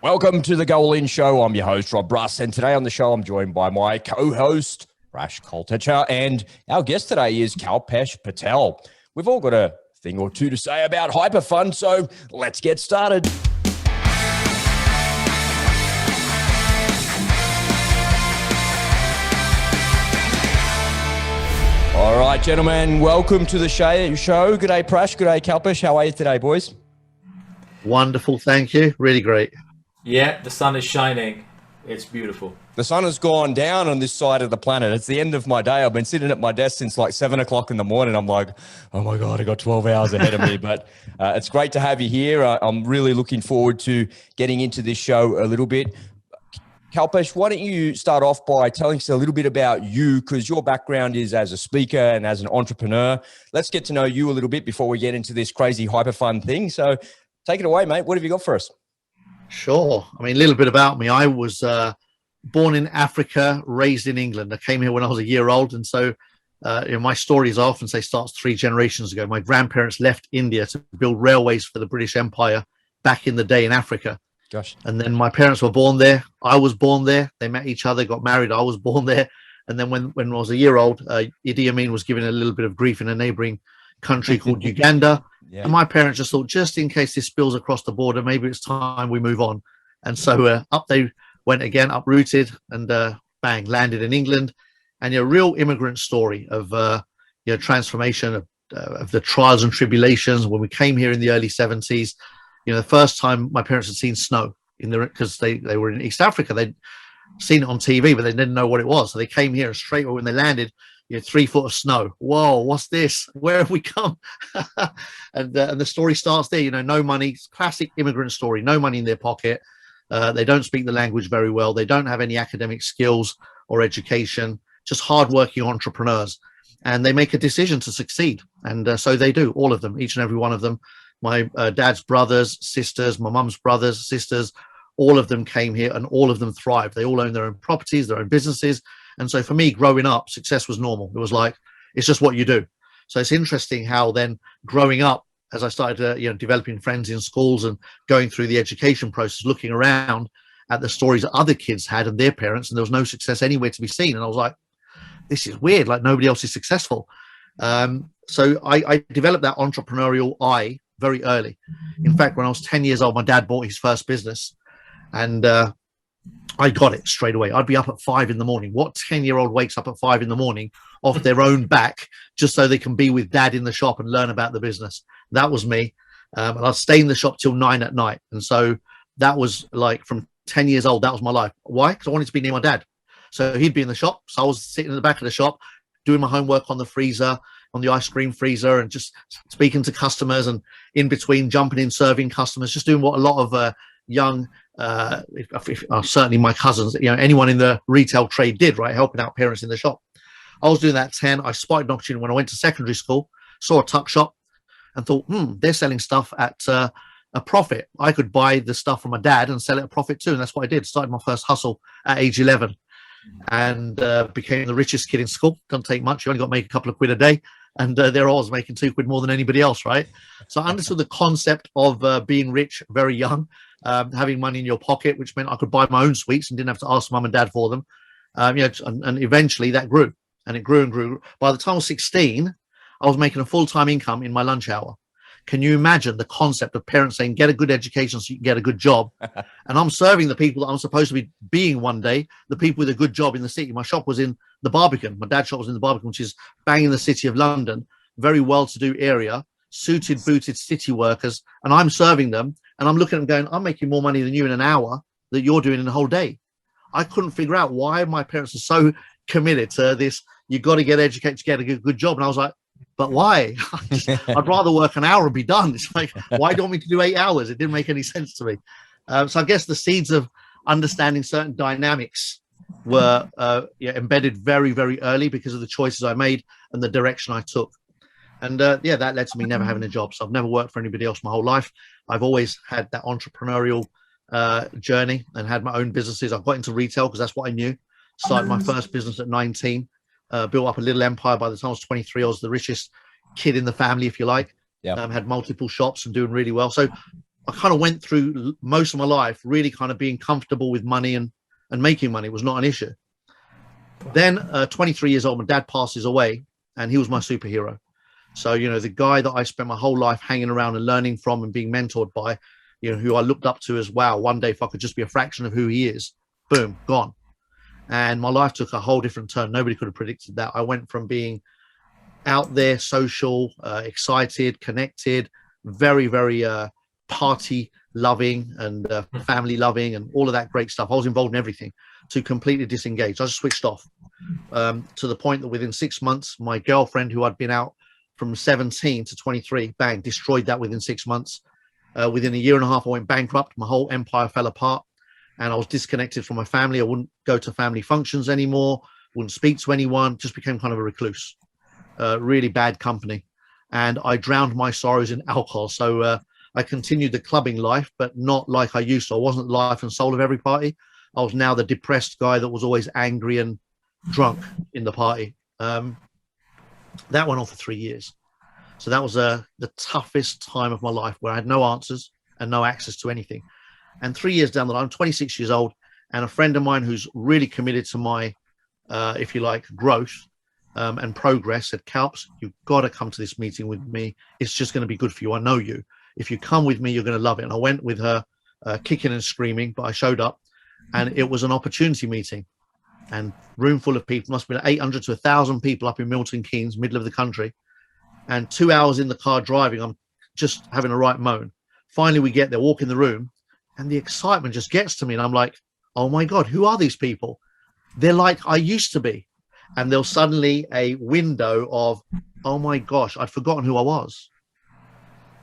Welcome to the Go All In Show. I'm your host, Rob Russ, and today on the show, I'm joined by my co-host, Rash Koltecha, and our guest today is Kalpesh Patel. We've all got a thing or two to say about HyperFund, so let's get started. All right, gentlemen, welcome to the show. G'day, Prash. G'day, Kalpesh. How are you today, boys? Wonderful, thank you. Really great. Yeah, the sun is shining. It's beautiful. The sun has gone down on this side of the planet. It's the end of my day. I've been sitting at my desk since like 7 o'clock in the morning. I'm like, oh my God, I got 12 hours ahead of me. But it's great to have you here. I'm really looking forward to getting into this show a little bit. Kalpesh, why don't you start off by telling us a little bit about you, because your background is as a speaker and as an entrepreneur. Let's get to know you a little bit before we get into this crazy HyperFund thing. So take it away, mate. What have you got for us? Sure. I mean, a little bit about me. I was born in Africa, raised in England. I came here when I was a year old. And so my stories, I often say, starts 3 generations ago. My grandparents left India to build railways for the British Empire back in the day in Africa. Gosh. And then my parents were born there. I was born there. They met each other, got married. I was born there. And then when I was a year old, Idi Amin was given a little bit of grief in a neighboring country called Uganda. Yeah. And my parents just thought, just in case this spills across the border, maybe it's time we move on. And so up they went again, uprooted, and bang, landed in England. And a real immigrant story of transformation of the trials and tribulations. When we came here in the early 70s, the first time my parents had seen snow because they were in East Africa. They'd seen it on TV, but they didn't know what it was. So they came here, and straight away when they landed, 3 foot of snow. Whoa, what's this? Where have we come? and the story starts there. No money, classic immigrant story. No money in their pocket. They don't speak the language very well. They don't have any academic skills or education. Just hardworking entrepreneurs, and they make a decision to succeed. And so they do. All of them, each and every one of them. My dad's brothers, sisters, my mum's brothers, sisters, all of them came here, and all of them thrived. They all own their own properties, their own businesses. And so for me, growing up, success was normal. It was like, it's just what you do. So it's interesting how then growing up, as I started developing friends in schools and going through the education process, looking around at the stories that other kids had and their parents, and there was no success anywhere to be seen. And I was like, this is weird, like nobody else is successful. So I developed that entrepreneurial eye very early. In fact, when I was 10 years old, my dad bought his first business, and I got it straight away. I'd be up at 5 in the morning. What 10-year-old wakes up at 5 in the morning off their own back just so they can be with dad in the shop and learn about the business? That was me. And I'd stay in the shop till 9 at night. And so that was like from 10 years old, that was my life. Why? Because I wanted to be near my dad. So he'd be in the shop. So I was sitting in the back of the shop, doing my homework on the freezer, on the ice cream freezer, and just speaking to customers, and in between jumping in, serving customers, just doing what a lot of young, certainly my cousins, anyone in the retail trade did, right? Helping out parents in the shop. I was doing that at 10. I spotted an opportunity when I went to secondary school, saw a tuck shop and thought, they're selling stuff at a profit. I could buy the stuff from my dad and sell it at a profit too. And that's what I did. Started my first hustle at age 11 and became the richest kid in school. Doesn't take much. You only got to make a couple of quid a day. And there I was making 2 quid more than anybody else, right? So I understood the concept of being rich very young, having money in your pocket, which meant I could buy my own sweets and didn't have to ask mum and dad for them. And eventually that grew, and it grew and grew. By the time I was 16, I was making a full-time income in my lunch hour. Can you imagine the concept of parents saying, get a good education so you can get a good job? And I'm serving the people that I'm supposed to be being one day, the people with a good job in the city. My shop was in the Barbican. My dad's shop was in the Barbican, which is bang in the city of London, very well-to-do area, suited, booted city workers. And I'm serving them, and I'm looking at them going, I'm making more money than you in an hour that you're doing in a whole day. I couldn't figure out why my parents are so committed to this. You've got to get educated to get a good job. And I was like, but why? I'd rather work an hour and be done. It's like, why do you want me to do 8 hours? It didn't make any sense to me. So I guess the seeds of understanding certain dynamics were embedded very, very early because of the choices I made and the direction I took. And that led to me never having a job. So I've never worked for anybody else my whole life. I've always had that entrepreneurial journey and had my own businesses. I got into retail because that's what I knew. Started my first business at 19. Built up a little empire. By the time I was 23, I was the richest kid in the family, if you like. Yeah. Had multiple shops and doing really well. So I kind of went through most of my life really kind of being comfortable with money and making money was not an issue. Then 23 years old, my dad passes away and he was my superhero. So, you know, the guy that I spent my whole life hanging around and learning from and being mentored by, you know, who I looked up to as, wow, one day if I could just be a fraction of who he is, boom, gone. And my life took a whole different turn. Nobody could have predicted that. I went from being out there, social, excited, connected, very, very party loving and family loving and all of that great stuff. I was involved in everything, to completely disengaged. I just switched off to the point that within 6 months, my girlfriend, who I'd been out from 17 to 23, bang, destroyed that within 6 months. Within a year and a half, I went bankrupt. My whole empire fell apart and I was disconnected from my family. I wouldn't go to family functions anymore, wouldn't speak to anyone, just became kind of a recluse. Really bad company. And I drowned my sorrows in alcohol. So I continued the clubbing life, but not like I used to. I wasn't the life and soul of every party. I was now the depressed guy that was always angry and drunk in the party. That went on for 3 years. So that was the toughest time of my life, where I had no answers and no access to anything. And 3 years down the line, I'm 26 years old, and a friend of mine who's really committed to my, if you like, growth and progress said, Kalps, you've got to come to this meeting with me. It's just going to be good for you. I know you. If you come with me, you're going to love it. And I went with her, kicking and screaming, but I showed up, and it was an opportunity meeting. And room full of people, must have been 800 to 1,000 people up in Milton Keynes, middle of the country. And 2 hours in the car driving, I'm just having a right moan. Finally, we get there, walk in the room, and the excitement just gets to me. And I'm like, oh my God, who are these people? They're like I used to be. And there was suddenly a window of, oh my gosh, I'd forgotten who I was.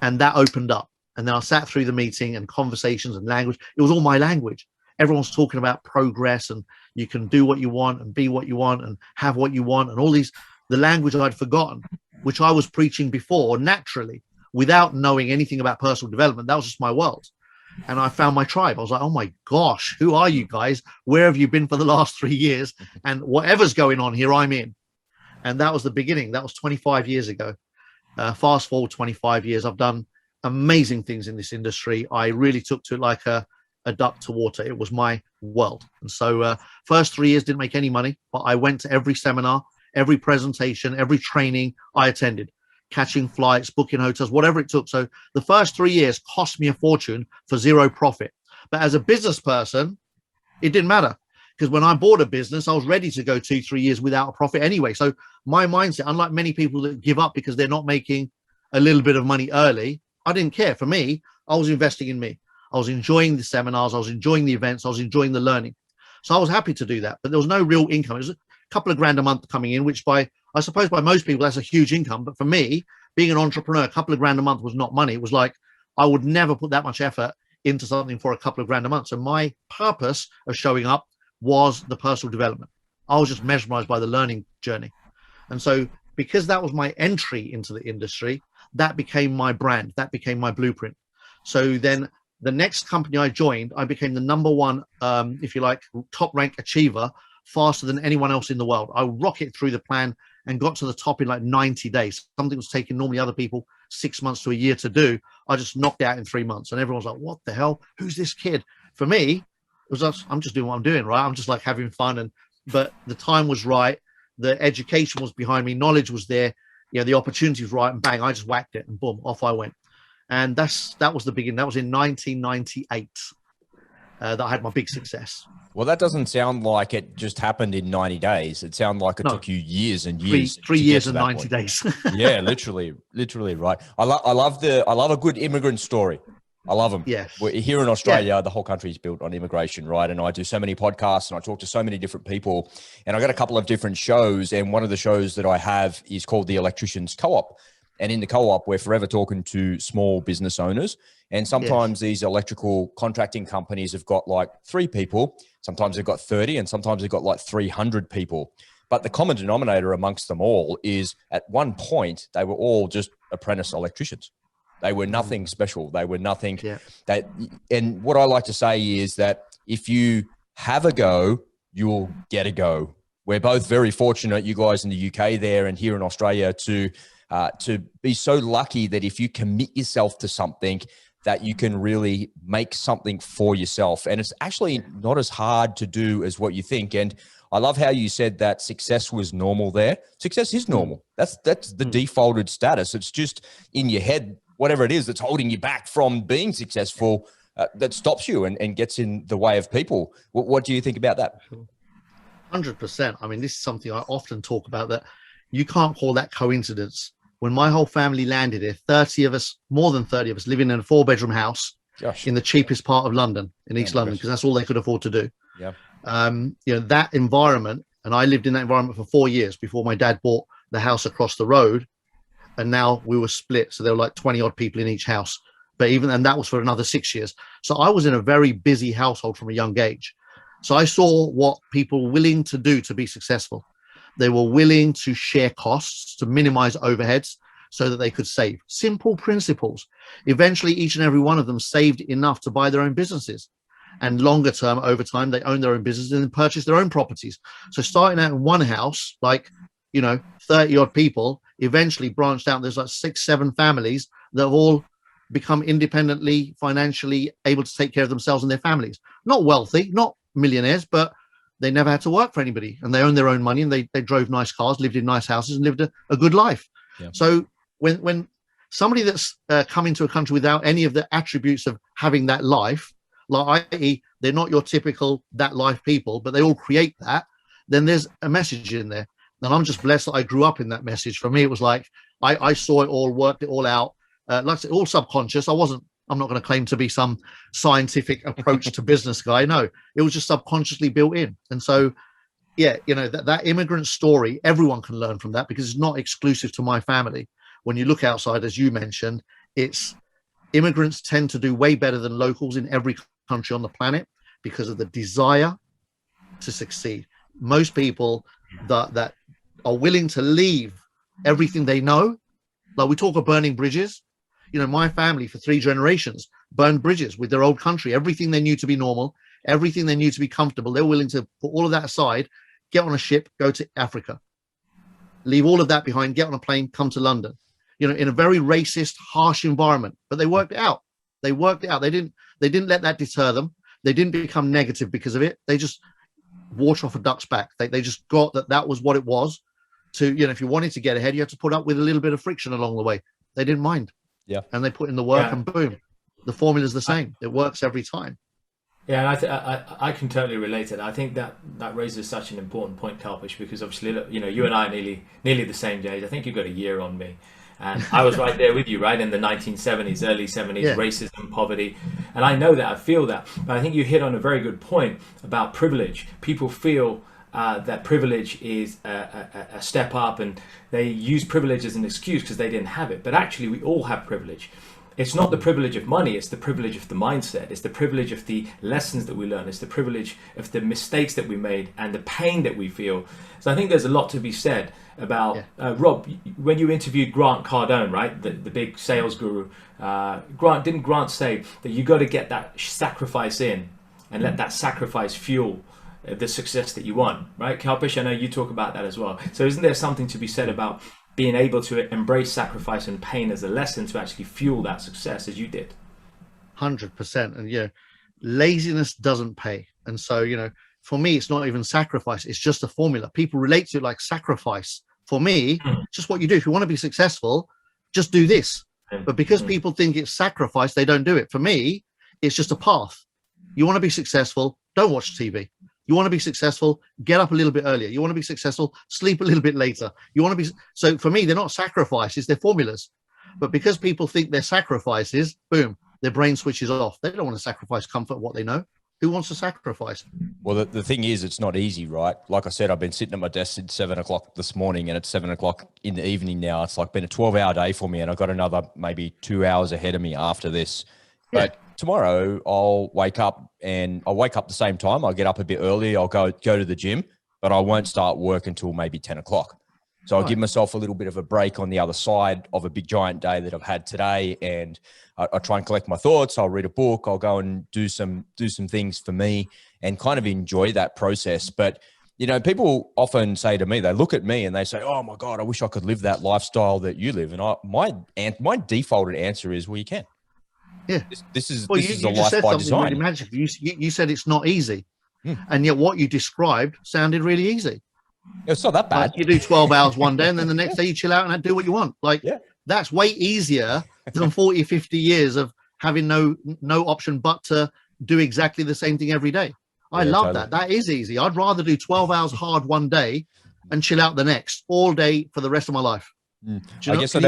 And that opened up. And then I sat through the meeting and conversations and language. It was all my language. Everyone's talking about progress and you can do what you want and be what you want and have what you want. And all these, the language I'd forgotten, which I was preaching before naturally without knowing anything about personal development. That was just my world. And I found my tribe. I was like, oh my gosh, who are you guys? Where have you been for the last 3 years? And whatever's going on here, I'm in. And that was the beginning. That was 25 years ago. Fast forward 25 years, I've done amazing things in this industry. I really took to it like a duck to water. It was my world. And so first 3 years didn't make any money, but I went to every seminar, every presentation, every training I attended, catching flights, booking hotels, whatever it took. So the first 3 years cost me a fortune for zero profit. But as a business person, it didn't matter, because when I bought a business, I was ready to go 2-3 years without a profit anyway. So my mindset, unlike many people that give up because they're not making a little bit of money early, I didn't care. For me, I was investing in me. I was enjoying the seminars. I was enjoying the events. I was enjoying the learning. So I was happy to do that, but there was no real income. It was a couple of grand a month coming in, which I suppose by most people, that's a huge income. But for me, being an entrepreneur, a couple of grand a month was not money. It was like, I would never put that much effort into something for a couple of grand a month. So my purpose of showing up was the personal development. I was just mesmerized by the learning journey. And so because that was my entry into the industry, that became my brand. That became my blueprint. So then the next company I joined, I became the number one, if you like, top rank achiever faster than anyone else in the world. I rocketed through the plan and got to the top in like 90 days. Something was taking normally other people 6 months to a year to do. I just knocked it out in 3 months. And everyone's like, what the hell? Who's this kid? For me, it was just, I'm just doing what I'm doing, right? I'm just like having fun. But the time was right. The education was behind me. Knowledge was there. You know, the opportunity was right. And bang, I just whacked it and boom, off I went. And that was the beginning. That was in 1998 that I had my big success. Well, that doesn't sound like it just happened in 90 days. It sounded like it took you years and years. Three years and 90 days. Yeah, literally right. I love a good immigrant story. I love them. Yes. Here in Australia, the whole country is built on immigration, right? And I do so many podcasts and I talk to so many different people, and I got a couple of different shows. And one of the shows that I have is called the Electricians Co-op. And in the co-op, we're forever talking to small business owners. And sometimes these electrical contracting companies have got like 3 people. Sometimes they've got 30, and sometimes they've got like 300 people. But the common denominator amongst them all is at one point, they were all just apprentice electricians. They were nothing special. They were nothing. Yeah. And what I like to say is that if you have a go, you'll get a go. We're both very fortunate, you guys in the UK there and here in Australia, to be so lucky that if you commit yourself to something, that you can really make something for yourself. And it's actually not as hard to do as what you think. And I love how you said that success was normal there. Success is normal. That's the defaulted status. It's just in your head, whatever it is that's holding you back from being successful, that stops you and gets in the way of people. What do you think about that? 100%. I mean, this is something I often talk about, that you can't call that coincidence. When my whole family landed here, 30 of us, more than 30 of us, living in a 4-bedroom house in the cheapest part of London, in East London, because that's all they could afford to do. Yeah. You know, that environment, and I lived in that environment for 4 years before my dad bought the house across the road, and now we were split, so there were like 20 odd people in each house. But even and that was for another 6 years. So I was in a very busy household from a young age. So I saw what people were willing to do to be successful. They were willing to share costs, to minimize overheads so that they could save. Simple principles. Eventually, each and every one of them saved enough to buy their own businesses. And longer term, over time, they own their own business and then purchase their own properties. So starting out in one house, like, you know, 30 odd people, eventually branched out. There's like 6, 7 families that have all become independently, financially able to take care of themselves and their families. Not wealthy, not millionaires, but they never had to work for anybody, and they own their own money, and they drove nice cars, lived in nice houses, and lived a good life. Yeah. So when somebody that's come into a country without any of the attributes of having that life, like i.e. they're not your typical that life people, but they all create that, then there's a message in there. And I'm just blessed that I grew up in that message. For me, it was like I saw it all, worked it all out. Like I said, all subconscious. I'm not going to claim to be some scientific approach to business guy. No, it was just subconsciously built in. And so, yeah, you know, that immigrant story, everyone can learn from that, because it's not exclusive to my family. When you look outside, as you mentioned, it's immigrants tend to do way better than locals in every country on the planet because of the desire to succeed. Most people that are willing to leave everything they know, like we talk of burning bridges. You know, my family for 3 generations burned bridges with their old country. Everything they knew to be normal, everything they knew to be comfortable, they were willing to put all of that aside, get on a ship, go to Africa, leave all of that behind, get on a plane, come to London, you know, in a very racist, harsh environment. But they worked it out. They worked it out. They didn't let that deter them. They didn't become negative because of it. They just water off a duck's back. They just got that was what it was. To, you know, if you wanted to get ahead, you had to put up with a little bit of friction along the way. They didn't mind. Yeah. And they put in the work, and boom, the formula's the same. It works every time. Yeah, and I can totally relate to that. I think that raises such an important point, Kalpish, because obviously, look, you know, you and I are nearly the same age. I think you've got a year on me. And I was right there with you, right, in the 1970s, early 70s, racism, poverty. And I know that, I feel that. But I think you hit on a very good point about privilege. People feel that privilege is a step up, and they use privilege as an excuse because they didn't have it. But actually, we all have privilege. It's not the privilege of money, it's the privilege of the mindset. It's the privilege of the lessons that we learn. It's the privilege of the mistakes that we made and the pain that we feel. So I think there's a lot to be said about, Rob, when you interviewed Grant Cardone, right, the big sales guru, didn't Grant say that you got to get that sacrifice in and let that sacrifice fuel the success that you want, right? Kalpish, I know you talk about that as well. So isn't there something to be said about being able to embrace sacrifice and pain as a lesson to actually fuel that success as you did? 100%. And, you know, laziness doesn't pay. And so, you know, for me, it's not even sacrifice. It's just a formula. People relate to it like sacrifice. For me, just what you do. If you want to be successful, just do this. But because people think it's sacrifice, they don't do it. For me, it's just a path. You want to be successful, don't watch TV. You want to be successful, get up a little bit earlier. You want to be successful, sleep a little bit later. You want to be, so for me, they're not sacrifices, they're formulas. But because people think they're sacrifices, boom, their brain switches off. They don't want to sacrifice comfort, what they know. Who wants to sacrifice? Well, the thing is, it's not easy, right? Like I said, I've been sitting at my desk since 7 o'clock this morning, and it's 7 o'clock in the evening now. It's like been a 12-hour day for me, and I've got another maybe 2 hours ahead of me after this. But tomorrow I'll wake up, and I'll wake up the same time. I'll get up a bit early. I'll go to the gym, but I won't start work until maybe 10 o'clock. So I'll give myself a little bit of a break on the other side of a big giant day that I've had today. And I try and collect my thoughts. I'll read a book. I'll go and do some things for me and kind of enjoy that process. But, you know, people often say to me, they look at me and they say, oh my God, I wish I could live that lifestyle that you live. And my defaulted answer is, well, you can. Yeah. This is Well, this you is a just life said by something really design. magical. You said it's not easy, and yet what you described sounded really easy. It's not that bad. Like you do 12 hours one day, and then the next day you chill out and do what you want. Like that's way easier than 40, 50 years of having no option but to do exactly the same thing every day. I love totally. that. That is easy. I'd rather do 12 hours hard one day and chill out the next all day for the rest of my life. I guess I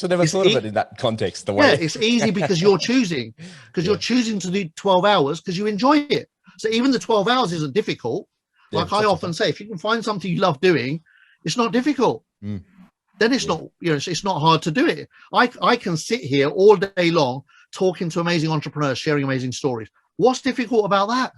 never thought of it in that context. The way it's easy because you're choosing, you're choosing to do 12 hours because you enjoy it. So even the 12 hours isn't difficult. Like I often say, if you can find something you love doing, it's not difficult. Then it's not, it's not hard to do it. I can sit here all day long talking to amazing entrepreneurs, sharing amazing stories. What's difficult about that?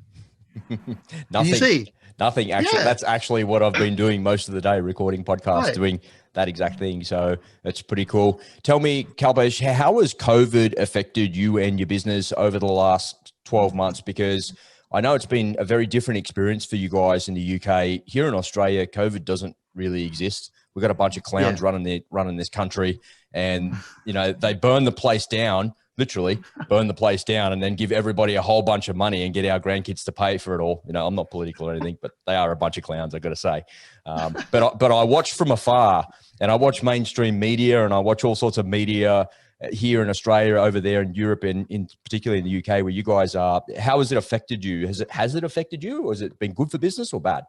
Nothing. You see? Nothing. Actually, that's actually what I've been doing most of the day, recording podcasts, doing that exact thing. So that's pretty cool. Tell me, Kalpesh, how has COVID affected you and your business over the last 12 months? Because I know it's been a very different experience for you guys in the UK. Here in Australia, COVID doesn't really exist. We've got a bunch of clowns running this country, and they burn the place down, literally burn the place down, and then give everybody a whole bunch of money and get our grandkids to pay for it all. I'm not political or anything, but they are a bunch of clowns, I've got to say. But I watch from afar, and I watch mainstream media, and I watch all sorts of media here in Australia, over there in Europe, and particularly in the UK where you guys are. How has it affected you? Has it affected you, or has it been good for business or bad?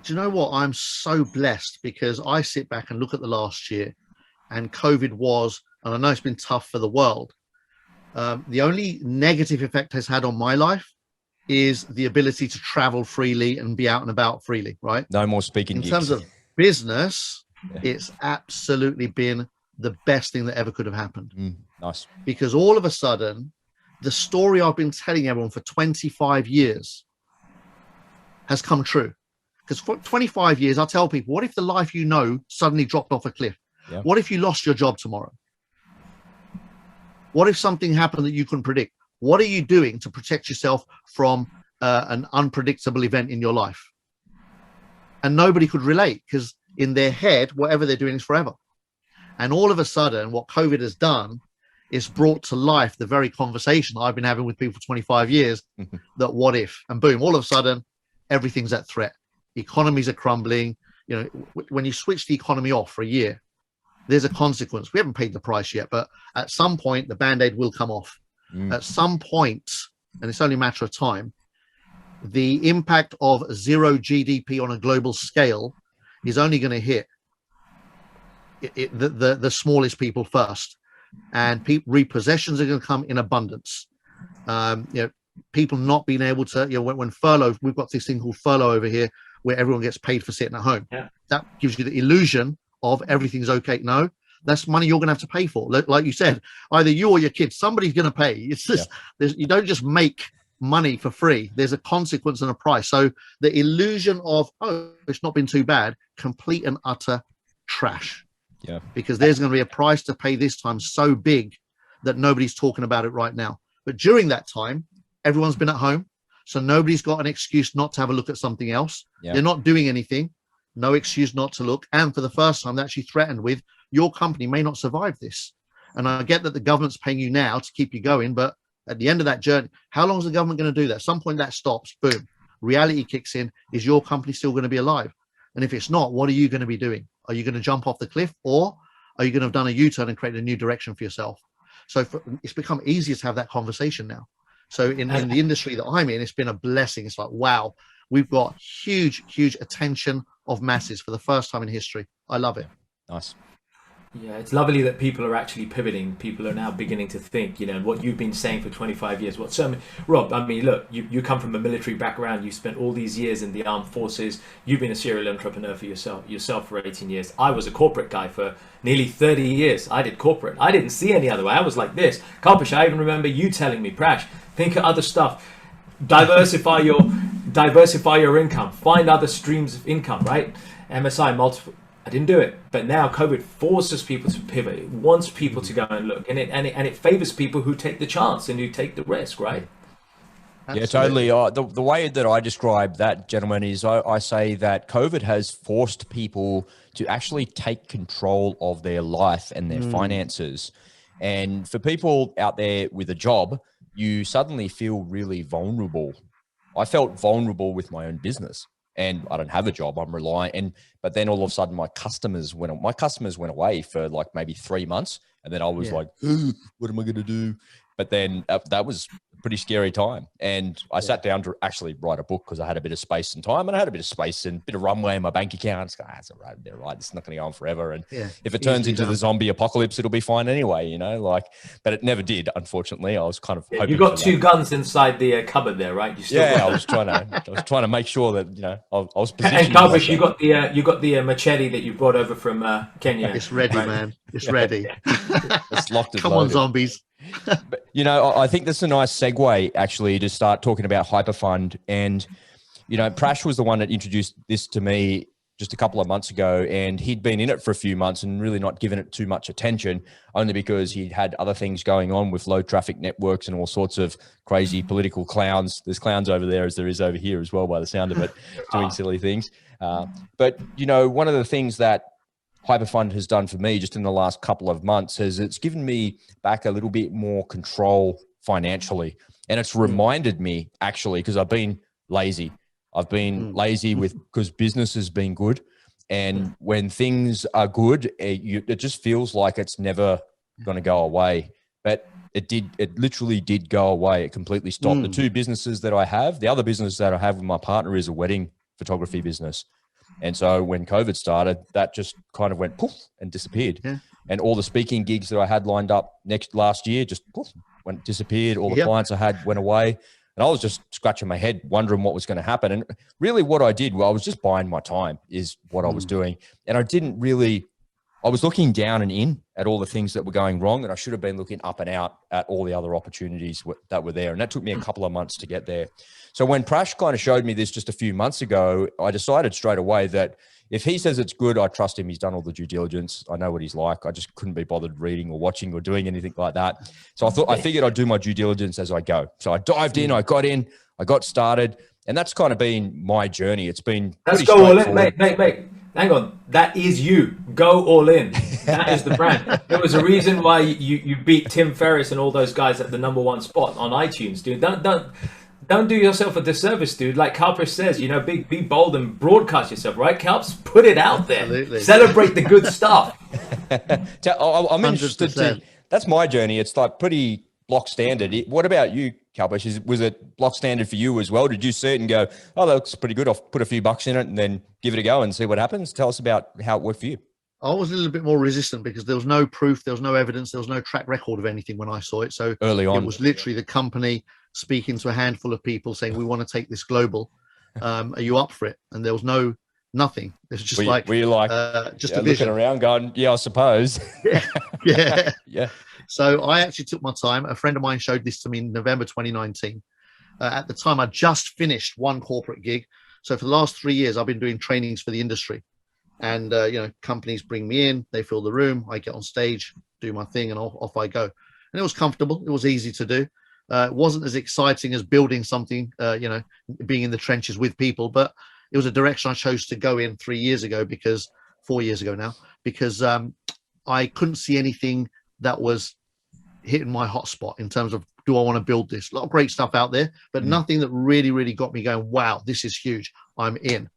Do you know what? I'm so blessed because I sit back and look at the last year, and COVID was, and I know it's been tough for the world. The only negative effect it's had on my life is the ability to travel freely and be out and about freely, right? No more speaking gigs. In terms of business, it's absolutely been the best thing that ever could have happened. Nice. Because all of a sudden, the story I've been telling everyone for 25 years has come true. Because for 25 years, I tell people, what if the life you know suddenly dropped off a cliff? Yeah. What if you lost your job tomorrow? What if something happened that you couldn't predict? What are you doing to protect yourself from an unpredictable event in your life? And nobody could relate because in their head, whatever they're doing is forever. And all of a sudden, what COVID has done is brought to life the very conversation I've been having with people for 25 years, that what if, and boom, all of a sudden, everything's at threat. Economies are crumbling. When you switch the economy off for a year, there's a consequence. We haven't paid the price yet, but at some point, the Band-Aid will come off. At some point, and it's only a matter of time, the impact of zero GDP on a global scale is only going to hit the smallest people first, and repossessions are going to come in abundance. People not being able to, when furlough, we've got this thing called furlough over here where everyone gets paid for sitting at home. That gives you the illusion of everything's okay. No, that's money you're going to have to pay for. Like you said, either you or your kids, somebody's going to pay. It's just, you don't just make money for free. There's a consequence and a price. So the illusion of, it's not been too bad, complete and utter trash. Because there's going to be a price to pay this time so big that nobody's talking about it right now. But during that time, everyone's been at home, so nobody's got an excuse not to have a look at something else. They're not doing anything, no excuse not to look. And for the first time, they're actually threatened with, your company may not survive this. And I get that the government's paying you now to keep you going, but at the end of that journey, how long is the government going to do that? At some point that stops, boom, reality kicks in. Is your company still going to be alive? And if it's not, what are you going to be doing? Are you going to jump off the cliff, or are you going to have done a U-turn and create a new direction for yourself? So it's become easier to have that conversation now. So in the industry that I'm in, it's been a blessing. It's like, wow, we've got huge attention of masses for the first time in history. I love it. Nice. Yeah, it's lovely that people are actually pivoting. People are now beginning to think, what you've been saying for 25 years. Rob, I mean, look, you come from a military background. You spent all these years in the armed forces. You've been a serial entrepreneur for yourself for 18 years. I was a corporate guy for nearly 30 years. I did corporate. I didn't see any other way. I was like this. Kalpesh, I even remember you telling me, Prash, think of other stuff. Diversify your income. Find other streams of income, right? MSI, multiple. I didn't do it, but now COVID forces people to pivot. It wants people to go and look, and it favors people who take the chance and who take the risk, right? Absolutely. Yeah, totally. The way that I describe that, gentlemen, is I say that COVID has forced people to actually take control of their life and their finances. And for people out there with a job, you suddenly feel really vulnerable. I felt vulnerable with my own business, and I don't have a job. I'm relying, but then all of a sudden my customers went away for like maybe 3 months. And then I was like, what am I going to do? But then that was a pretty scary time. And I sat down to actually write a book because I had a bit of space and time, and I had a bit of space and a bit of runway in my bank account. It's like, that's all right. They're right. This is not going to go on forever. And if it turns into the zombie apocalypse, it'll be fine anyway, you know, like, but it never did. Unfortunately, I was kind of hoping you got two guns inside the cupboard there, right? You still I was trying to make sure that, you know, I was positioned. And Carvish, you got the machete that you brought over from Kenya. It's ready, man. It's ready. It's locked. Come on, zombies. But, you know, I think that's a nice segue actually to start talking about HyperFund. And, you know, Prash was the one that introduced this to me just a couple of months ago, and he'd been in it for a few months and really not given it too much attention, only because he'd had other things going on with low traffic networks and all sorts of crazy political clowns. There's clowns over there as there is over here as well, by the sound of it, doing silly things. But, you know, one of the things that HyperFund has done for me just in the last couple of months is it's given me back a little bit more control financially. And it's reminded me actually, because I've been lazy. I've been lazy because business has been good. And when things are good, it just feels like it's never going to go away. But it literally did go away. It completely stopped. The two businesses that I have, the other business that I have with my partner is a wedding photography business. And so when COVID started, that just kind of went poof and disappeared. Yeah. And all the speaking gigs that I had lined up last year just poof, disappeared. All the clients I had went away. And I was just scratching my head, wondering what was going to happen. And really what I did, I was just buying my time is what I was doing. And I was looking down and in at all the things that were going wrong. And I should have been looking up and out at all the other opportunities that were there. And that took me a couple of months to get there. So when Prash kind of showed me this just a few months ago, I decided straight away that if he says it's good, I trust him. He's done all the due diligence. I know what he's like. I just couldn't be bothered reading or watching or doing anything like that. So I figured I'd do my due diligence as I go. So I dived in, I got started, and that's kind of been my journey. It's been Let's go all in, mate. Hang on, that is you. Go all in. That is the brand. There was a reason why you beat Tim Ferriss and all those guys at the #1 spot on iTunes, dude. Don't do yourself a disservice, dude. Like Kalpish says, you know, be bold and broadcast yourself, right? Kalps, put it out there. Absolutely. Celebrate the good stuff. I'm interested to. That's my journey. It's like pretty block standard. What about you, Kalpish? Was it block standard for you as well? Did you see it and go, oh, that looks pretty good. I'll put a few bucks in it and then give it a go and see what happens? Tell us about how it worked for you. I was a little bit more resistant because there was no proof, there was no evidence, there was no track record of anything when I saw it. So early on, it was literally the company speaking to a handful of people saying, we want to take this global. Are you up for it? And there was nothing. It was just were you like just a vision. Looking around going, yeah, I suppose. Yeah. So I actually took my time. A friend of mine showed this to me in November 2019. At the time, I just finished one corporate gig. So for the last 3 years, I've been doing trainings for the industry. And, companies bring me in, they fill the room, I get on stage, do my thing, and off I go. And it was comfortable. It was easy to do. It wasn't as exciting as building something, being in the trenches with people, but it was a direction I chose to go in 4 years ago now, because I couldn't see anything that was hitting my hotspot in terms of, do I want to build this? A lot of great stuff out there, but nothing that really, really got me going, wow, this is huge. I'm in.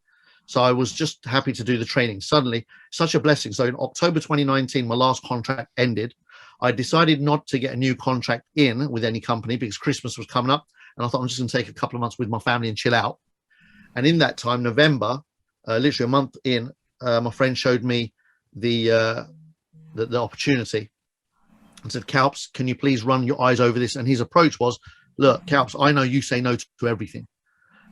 So I was just happy to do the training. Suddenly, such a blessing. So in October 2019, my last contract ended. I decided not to get a new contract in with any company because Christmas was coming up. And I thought I'm just going to take a couple of months with my family and chill out. And in that time, November, literally a month in, my friend showed me the opportunity and said, Kalps, can you please run your eyes over this? And his approach was, look, Kalps, I know you say no to everything.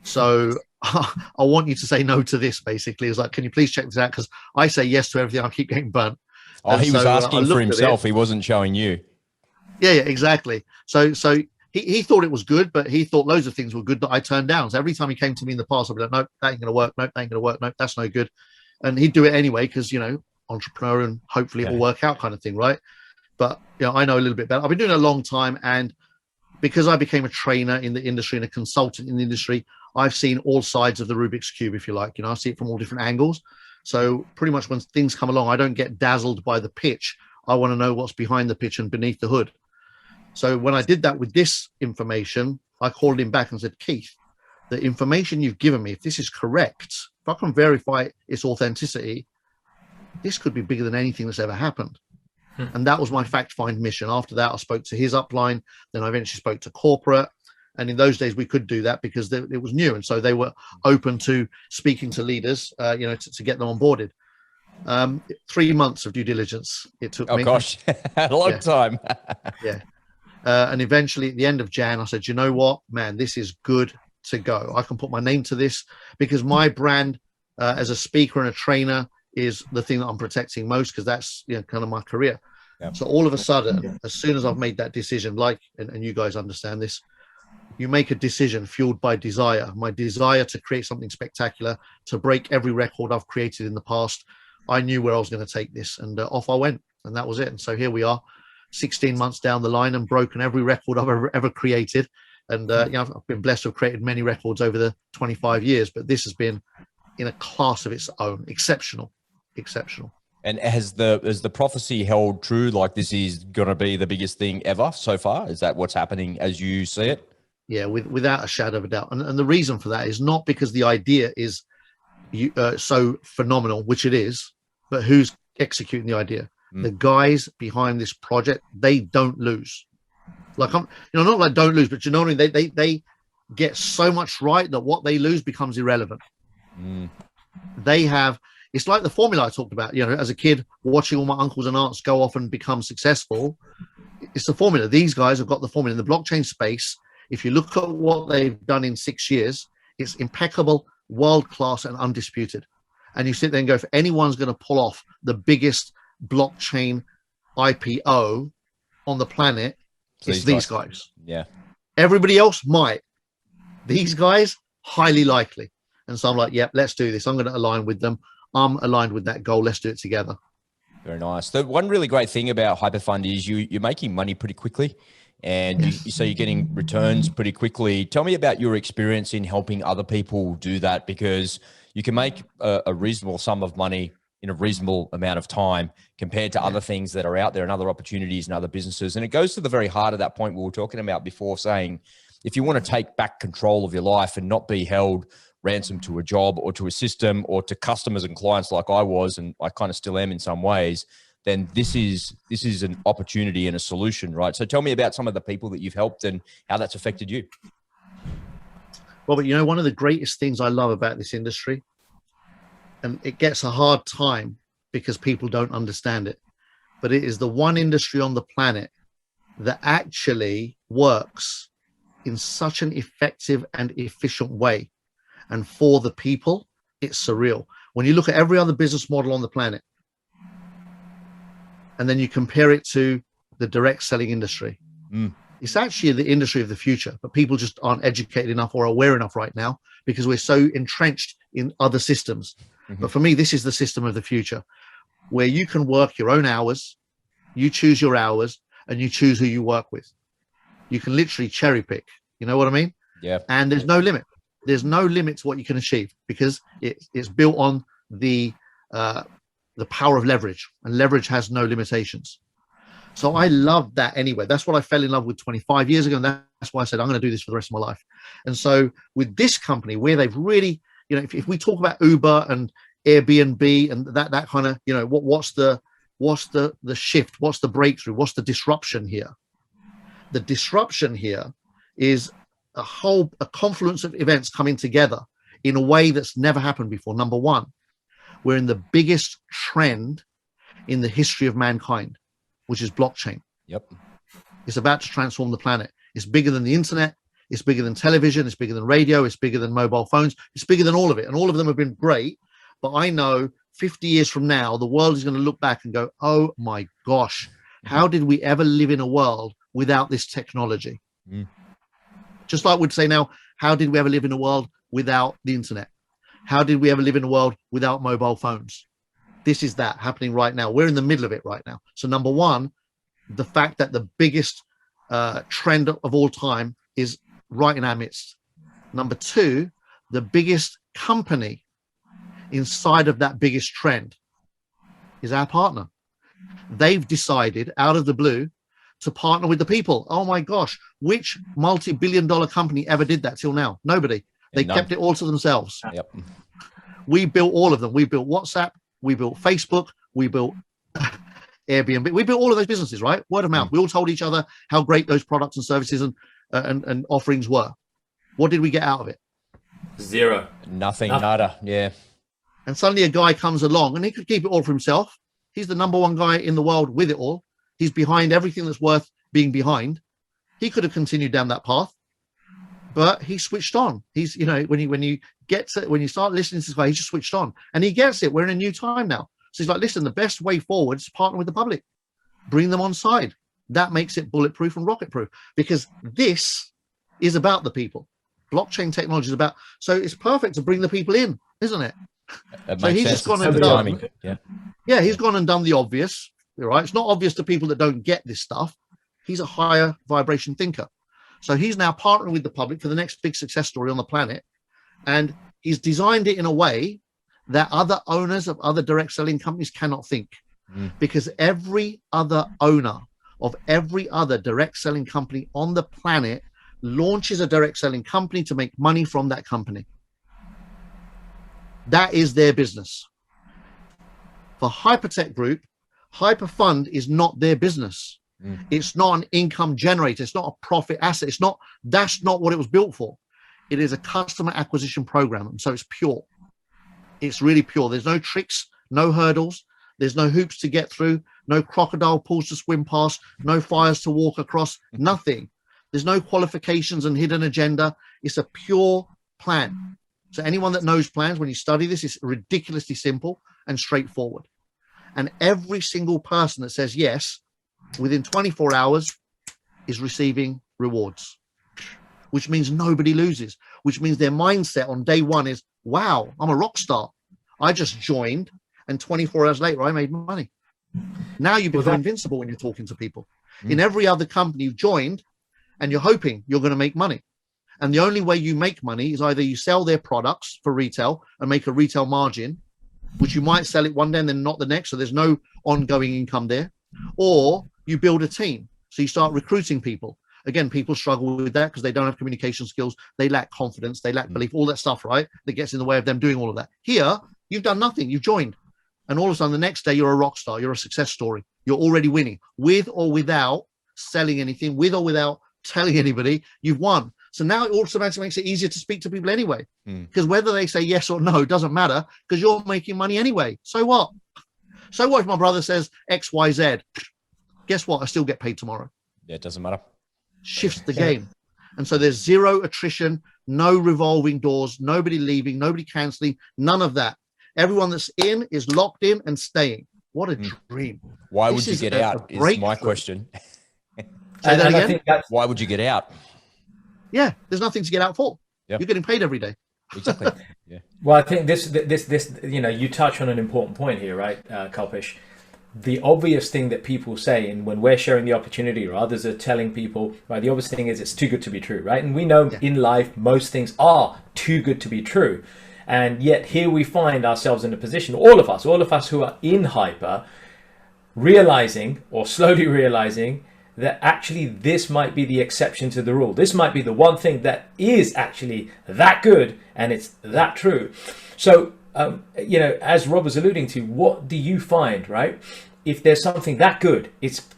So I want you to say no to this, basically. It's like, can you please check this out? Because I say yes to everything. I keep getting burnt. Oh, he was asking for himself. He wasn't showing you. Yeah, exactly. So he thought it was good, but he thought loads of things were good that I turned down. So every time he came to me in the past, I'd be like, nope, that ain't going to work. Nope, that ain't going to work. Nope, that's no good. And he'd do it anyway because, entrepreneur and hopefully it will work out kind of thing, right? But, I know a little bit better. I've been doing it a long time. And because I became a trainer in the industry and a consultant in the industry, I've seen all sides of the Rubik's Cube, if you like. I see it from all different angles. So pretty much when things come along, I don't get dazzled by the pitch. I want to know what's behind the pitch and beneath the hood. So when I did that with this information, I called him back and said, Keith, the information you've given me, if this is correct, if I can verify its authenticity, this could be bigger than anything that's ever happened. And that was my fact find mission. After that, I spoke to his upline. Then I eventually spoke to corporate. And in those days, we could do that because it was new. And so they were open to speaking to leaders, to get them onboarded. 3 months of due diligence it took me. Oh, gosh, a long time. Yeah. And eventually at the end of Jan, I said, you know what, man, this is good to go. I can put my name to this because my brand as a speaker and a trainer is the thing that I'm protecting most, because that's kind of my career. Yeah. So all of a sudden, as soon as I've made that decision, and you guys understand this, you make a decision fueled by desire. My desire to create something spectacular, to break every record I've created in the past. I knew where I was going to take this, and off I went, and that was it. And so here we are, 16 months down the line, and broken every record I've ever created. And I've been blessed to have created many records over the 25 years, but this has been in a class of its own. Exceptional. And has the prophecy held true? Like, this is going to be the biggest thing ever so far? Is that what's happening as you see it? Yeah, without a shadow of a doubt. And the reason for that is not because the idea is so phenomenal, which it is, but who's executing the idea? The guys behind this project, they don't lose. Like, not like don't lose, but you know what I mean? They get so much right that what they lose becomes irrelevant. They have, it's like the formula I talked about, as a kid, watching all my uncles and aunts go off and become successful. It's the formula. These guys have got the formula. In the blockchain space, if you look at what they've done in 6 years, it's impeccable, world-class, and undisputed. And you sit there and go, if anyone's going to pull off the biggest blockchain IPO on the planet, it's these guys. Yeah. Everybody else might. These guys, highly likely. And so I'm like, yep, let's do this. I'm going to align with them. I'm aligned with that goal. Let's do it together. Very nice. The one really great thing about HyperFund is you're making money pretty quickly, and so you're getting returns pretty quickly. Tell me about your experience in helping other people do that, because you can make a reasonable sum of money in a reasonable amount of time compared to other things that are out there and other opportunities and other businesses. And it goes to the very heart of that point we were talking about before, saying, if you want to take back control of your life and not be held ransom to a job or to a system or to customers and clients like I was, and I kind of still am in some ways, then this is an opportunity and a solution, right? So tell me about some of the people that you've helped and how that's affected you. Robert, one of the greatest things I love about this industry, and it gets a hard time because people don't understand it, but it is the one industry on the planet that actually works in such an effective and efficient way. And for the people, it's surreal. When you look at every other business model on the planet, and then you compare it to the direct selling industry, it's actually the industry of the future, but people just aren't educated enough or aware enough right now because we're so entrenched in other systems. But for me, this is the system of the future, where you can work your own hours, you choose your hours, and you choose who you work with. You can literally cherry pick. You know what I mean? Yeah. And there's no limit. There's no limit to what you can achieve because it's built on the power of leverage, and leverage has no limitations. So I love that anyway. That's what I fell in love with 25 years ago. And that's why I said, I'm going to do this for the rest of my life. And so with this company, where they've really, if we talk about Uber and Airbnb and that kind of, what's the shift? What's the breakthrough? What's the disruption here? The disruption here is a confluence of events coming together in a way that's never happened before. Number one, we're in the biggest trend in the history of mankind, which is blockchain. Yep. It's about to transform the planet. It's bigger than the internet. It's bigger than television. It's bigger than radio. It's bigger than mobile phones. It's bigger than all of it. And all of them have been great. But I know 50 years from now, the world is going to look back and go, oh my gosh, how did we ever live in a world without this technology? Just like we'd say now, how did we ever live in a world without the internet? How did we ever live in a world without mobile phones? This is that happening right now. We're in the middle of it right now. So number one, the fact that the biggest trend of all time is right in our midst. Number two, the biggest company inside of that biggest trend is our partner. they've decided out of the blue to partner with the people. Oh my gosh, which multi-billion-dollar company ever did that till now? Nobody. They kept it all to themselves. Yep. We built all of them. We built WhatsApp, we built Facebook, we built Airbnb. We built all of those businesses, right? Word of mouth. We all told each other how great those products and services and offerings were. What did we get out of it? Zero. Nothing. Nada. Yeah. And suddenly a guy comes along and he could keep it all for himself. He's the #1 guy in the world with it all. He's behind everything that's worth being behind. He could have continued down that path, but he switched on. He's, you know, when you start listening to this guy, he's just switched on and he gets it. We're in a new time now. So he's like, listen, the best way forward is to partner with the public, bring them on side. That makes it bulletproof and rocket proof, because this is about the people. Blockchain technology is about, so it's perfect to bring the people in, isn't it? So he's just gone and done. Yeah, he's gone and done the obvious. Right? It's not obvious to people that don't get this stuff. He's a higher vibration thinker. So he's now partnering with the public for the next big success story on the planet. And he's designed it in a way that other owners of other direct selling companies cannot think. Because every other owner of every other direct selling company on the planet launches a direct selling company to make money from that company. That is their business. For Hypertech Group, HyperFund is not their business. It's not an income generator. It's not a profit asset. That's not what it was built for. It is a customer acquisition program. And so it's pure. It's really pure. There's no tricks, no hurdles. There's no hoops to get through, no crocodile pools to swim past, no fires to walk across, nothing. There's no qualifications and hidden agenda. It's a pure plan. So anyone that knows plans, when you study this, it's ridiculously simple and straightforward. And every single person that says yes, within 24 hours is receiving rewards, which means nobody loses, which means their mindset on day one is, wow, I'm a rock star. I just joined and 24 hours later, I made money. Now you become invincible when you're talking to people. In every other company you've joined and you're hoping you're going to make money. And the only way you make money is either you sell their products for retail and make a retail margin, which you might sell it one day and then not the next. So there's no ongoing income there. Or you build a team. So you start recruiting people. Again, people struggle with that because they don't have communication skills. They lack confidence. They lack belief, all that stuff, right? That gets in the way of them doing all of that. Here, you've done nothing. You've joined. And all of a sudden, the next day, you're a rock star. You're a success story. You're already winning. With or without selling anything, with or without telling anybody, you've won. So now it automatically makes it easier to speak to people anyway. Because whether they say yes or no doesn't matter, because you're making money anyway. So what? So what if my brother says X, Y, Z? Guess what? I still get paid tomorrow. Yeah, it doesn't matter. Shifts the game. And so there's zero attrition, no revolving doors, nobody leaving, nobody canceling, none of that. Everyone that's in is locked in and staying. What a dream. Why would you get out is my question. Say that again? Why would you get out? Yeah, there's nothing to get out for. Yep. You're getting paid every day. Exactly. Yeah. Well, I think this, you know, you touch on an important point here, right, Kalpesh? The obvious thing that people say, and when we're sharing the opportunity or others are telling people, right, the obvious thing is it's too good to be true, right? And we know in life, most things are too good to be true. And yet here we find ourselves in a position, all of us who are in hyper, realizing or slowly realizing that actually this might be the exception to the rule. This might be the one thing that is actually that good and it's that true. So, you know, as Rob was alluding to, what do you find, right? If there's something that good, it's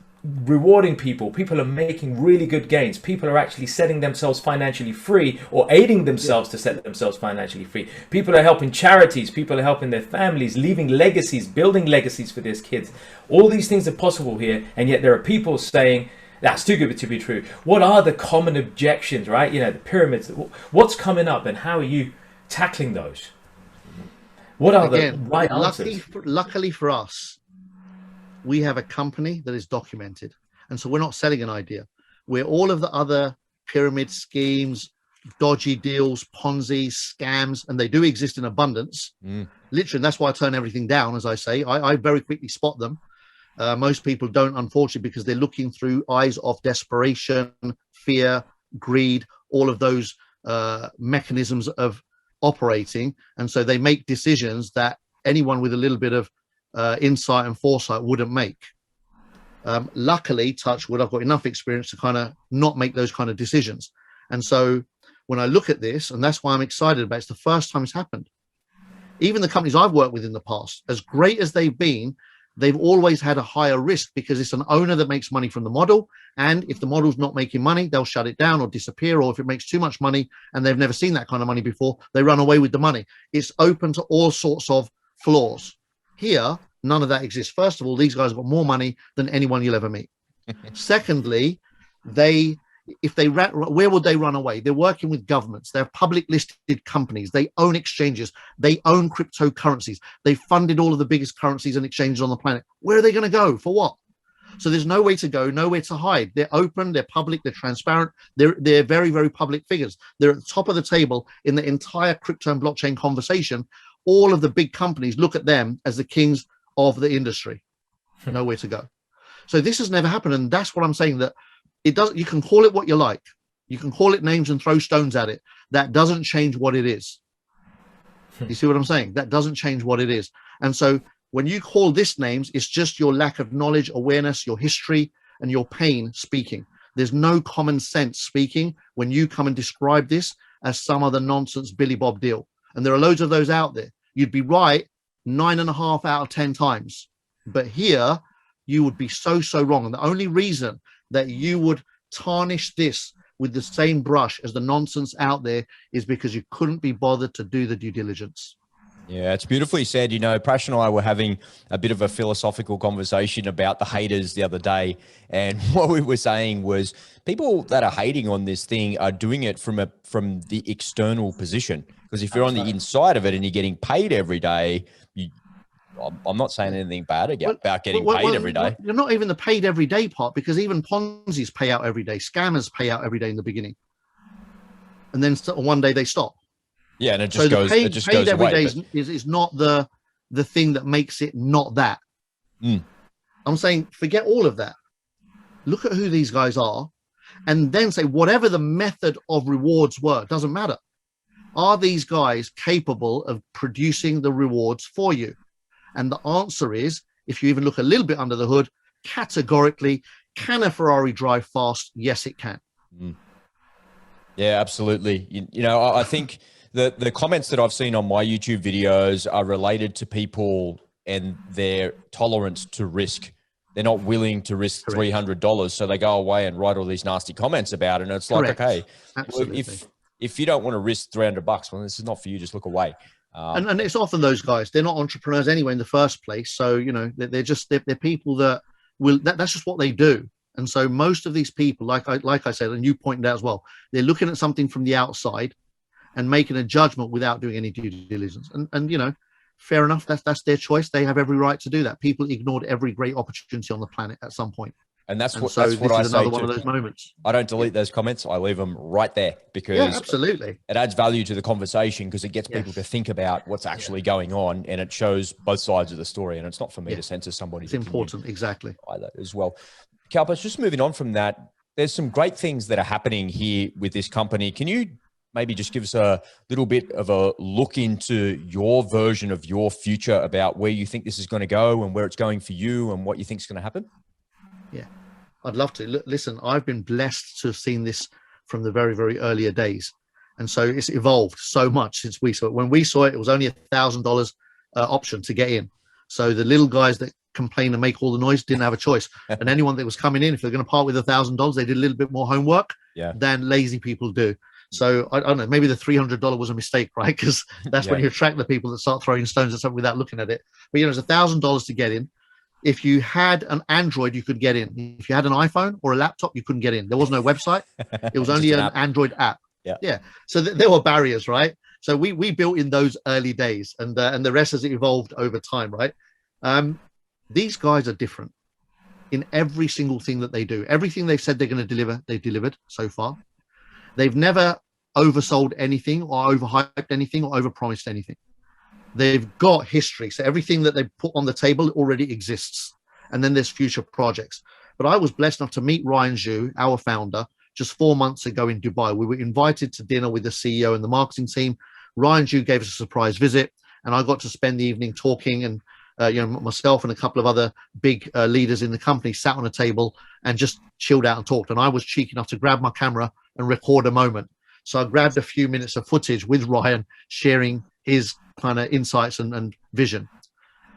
rewarding people. People are making really good gains. People are actually setting themselves financially free or aiding themselves to set themselves financially free. People are helping charities. People are helping their families, leaving legacies, building legacies for their kids. All these things are possible here. And yet there are people saying, that's too good to be true. What are the common objections, right? You know, the pyramids, what's coming up and how are you tackling those? What are the right answers? Luckily for us, we have a company that is documented. And so we're not selling an idea. Where all of the other pyramid schemes, dodgy deals, Ponzi, scams, and they do exist in abundance. Literally, that's why I turn everything down, as I say. I very quickly spot them. Most people don't, unfortunately, because they're looking through eyes of desperation, fear, greed, all of those mechanisms of operating. And so they make decisions that anyone with a little bit of insight and foresight wouldn't make. Luckily, touch wood, I've got enough experience to kind of not make those kind of decisions. And so when I look at this, and that's why I'm excited about it, it's the first time it's happened. Even the companies I've worked with in the past, as great as they've been, they've always had a higher risk because it's an owner that makes money from the model. And if the model's not making money, they'll shut it down or disappear. Or if it makes too much money and they've never seen that kind of money before, they run away with the money. It's open to all sorts of flaws. Here, none of that exists. First of all, these guys have got more money than anyone you'll ever meet. Secondly, where would they run away? They're working with governments. They're public listed companies. They own exchanges. They own cryptocurrencies. They funded all of the biggest currencies and exchanges on the planet. Where are they going to go? For what? So there's no way to go, nowhere to hide. They're open, they're public, they're transparent. They're very, very public figures. They're at the top of the table in the entire crypto and blockchain conversation. All of the big companies look at them as the kings of the industry. Nowhere to go. So this has never happened. And that's what I'm saying, that it doesn't, you can call it what you like. You can call it names and throw stones at it. That doesn't change what it is. You see what I'm saying? That doesn't change what it is. And so when you call this names, it's just your lack of knowledge, awareness, your history, and your pain speaking. There's no common sense speaking when you come and describe this as some other nonsense Billy Bob deal. And there are loads of those out there. You'd be right 9.5 out of 10 times. But here, you would be so wrong. And the only reason that you would tarnish this with the same brush as the nonsense out there is because you couldn't be bothered to do the due diligence. Yeah, it's beautifully said. You know, Prash and I were having a bit of a philosophical conversation about the haters the other day. And what we were saying was people that are hating on this thing are doing it from the external position. Because if you're on the inside of it and you're getting paid every day, I'm not saying anything bad about getting paid every day. You're not even the paid every day part, because even Ponzi's pay out every day. Scammers pay out every day in the beginning. And then one day they stop. Yeah, and it just goes away. Paid every day is not the thing that makes it not that. I'm saying forget all of that. Look at who these guys are, and then say whatever the method of rewards were, doesn't matter. Are these guys capable of producing the rewards for you? And the answer is, if you even look a little bit under the hood, categorically, can a Ferrari drive fast? Yes, it can. Yeah, absolutely. You know, I think the comments that I've seen on my YouTube videos are related to people and their tolerance to risk. They're not willing to risk $300, so they go away and write all these nasty comments about it. And it's like, okay, well, if you don't want to risk $300, well, this is not for you. Just look away. And it's often those guys. They're not entrepreneurs anyway in the first place. So you know, they're people that will. That's just what they do. And so most of these people, like I said, and you pointed out as well, they're looking at something from the outside and making a judgment without doing any due diligence. And you know, fair enough. That's their choice. They have every right to do that. People ignored every great opportunity on the planet at some point. And that's what I say another one of those moments. I don't delete those comments. I leave them right there because absolutely, it adds value to the conversation because it gets people to think about what's actually going on, and it shows both sides of the story. And it's not for me to censor somebody's opinion. It's important, exactly. Either as well. Kalpas, just moving on from that, there's some great things that are happening here with this company. Can you maybe just give us a little bit of a look into your version of your future about where you think this is going to go and where it's going for you and what you think is going to happen? Yeah, I'd love to. Listen, I've been blessed to have seen this from the very, very earlier days. And so it's evolved so much since we saw it. When we saw it, it was only $1,000 option to get in. So the little guys that complain and make all the noise didn't have a choice. And anyone that was coming in, if they're going to part with $1,000, they did a little bit more homework than lazy people do. So I don't know, maybe the $300 was a mistake, right? Because that's when you attract the people that start throwing stones at something without looking at it. But you know, it's $1,000 to get in. If you had an Android, you could get in. If you had an iPhone or a laptop, you couldn't get in. There was no website. It was only an Android app. Yeah. So there were barriers, right? So we built in those early days, and the rest has evolved over time, right? These guys are different in every single thing that they do. Everything they've said they're going to deliver, they've delivered so far. They've never oversold anything or overhyped anything or overpromised anything. They've got history. So everything that they put on the table already exists. And then there's future projects. But I was blessed enough to meet Ryan Zhu, our founder, just 4 months ago in Dubai. We were invited to dinner with the CEO and the marketing team. Ryan Zhu gave us a surprise visit, and I got to spend the evening talking and myself and a couple of other big leaders in the company sat on a table and just chilled out and talked. And I was cheeky enough to grab my camera and record a moment. So I grabbed a few minutes of footage with Ryan sharing his kind of insights and vision.